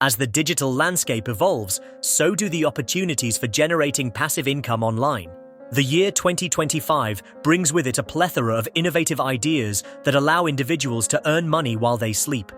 As the digital landscape evolves, so do the opportunities for generating passive income online. The year 2025 brings with it a plethora of innovative ideas that allow individuals to earn money while they sleep,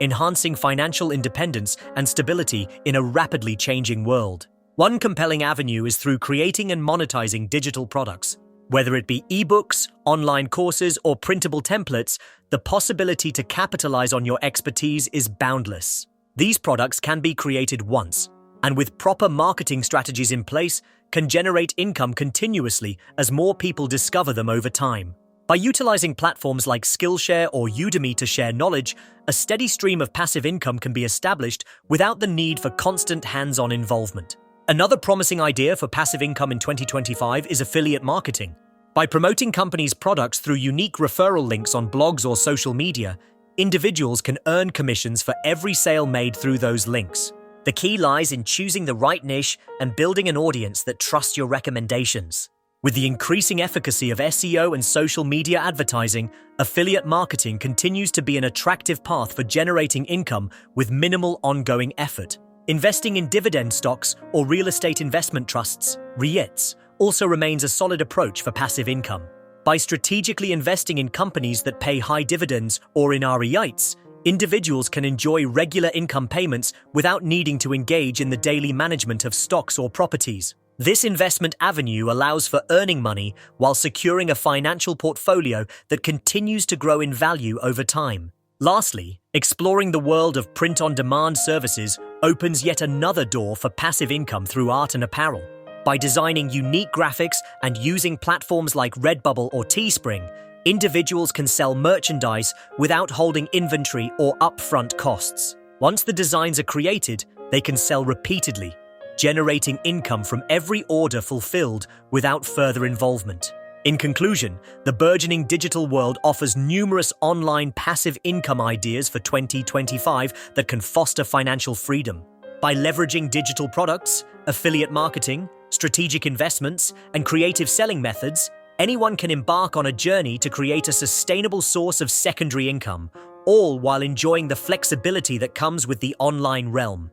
enhancing financial independence and stability in a rapidly changing world. One compelling avenue is through creating and monetizing digital products. Whether it be ebooks, online courses, or printable templates, the possibility to capitalize on your expertise is boundless. These products can be created once, and with proper marketing strategies in place, can generate income continuously as more people discover them over time. By utilizing platforms like Skillshare or Udemy to share knowledge, a steady stream of passive income can be established without the need for constant hands-on involvement. Another promising idea for passive income in 2025 is affiliate marketing. By promoting companies' products through unique referral links on blogs or social media, individuals can earn commissions for every sale made through those links. The key lies in choosing the right niche and building an audience that trusts your recommendations. With the increasing efficacy of SEO and social media advertising, affiliate marketing continues to be an attractive path for generating income with minimal ongoing effort. Investing in dividend stocks or real estate investment trusts, REITs, also remains a solid approach for passive income. By strategically investing in companies that pay high dividends or in REITs, individuals can enjoy regular income payments without needing to engage in the daily management of stocks or properties. This investment avenue allows for earning money while securing a financial portfolio that continues to grow in value over time. Lastly, exploring the world of print-on-demand services opens yet another door for passive income through art and apparel. By designing unique graphics and using platforms like Redbubble or Teespring, individuals can sell merchandise without holding inventory or upfront costs. Once the designs are created, they can sell repeatedly, generating income from every order fulfilled without further involvement. In conclusion, the burgeoning digital world offers numerous online passive income ideas for 2025 that can foster financial freedom. By leveraging digital products, affiliate marketing, strategic investments, and creative selling methods, anyone can embark on a journey to create a sustainable source of secondary income, all while enjoying the flexibility that comes with the online realm.